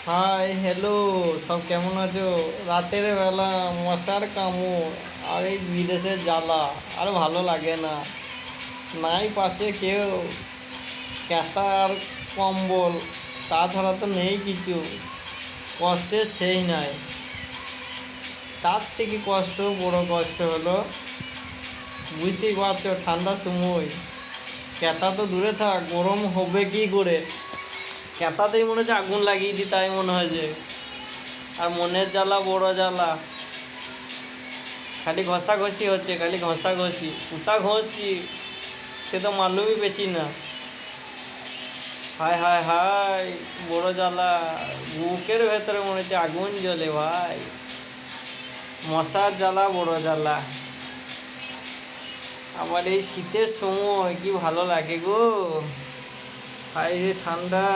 Hi hello, সব কেমন আছো? রাতের বেলা মশার কামড় আর এই বিদেশের জ্বালা আর ভালো লাগে না। নাই পাশে কেউ, কাঁথা আর কম্বল, তাছাড়া তো নেই কিছু। কষ্টের সেই নাই। তার থেকে কষ্ট, বড় কষ্ট হলো, বুঝতেই পারছো, ঠান্ডার সময় কাঁথা তো দূরে থাক, গরম হবে কি করে। কাঁথাতেই মনে হচ্ছে আগুন লাগিয়ে দিই, তাই মনে হয় যে। আর মনের জ্বালা বড় জ্বালা, খালি ঘষাঘষি হচ্ছে, খালি ঘষাঘষি, কোথা ঘষছি সে তো মালুমই পেছি না। হায় হায় হায়, বড় জ্বালা। বুকের ভেতরে মনে হচ্ছে আগুন জ্বলে ভাই। মশার জ্বালা বড় জ্বালা। আবার এই শীতের সময় কি ভালো লাগে গো। হায় রে ঠান্ডা।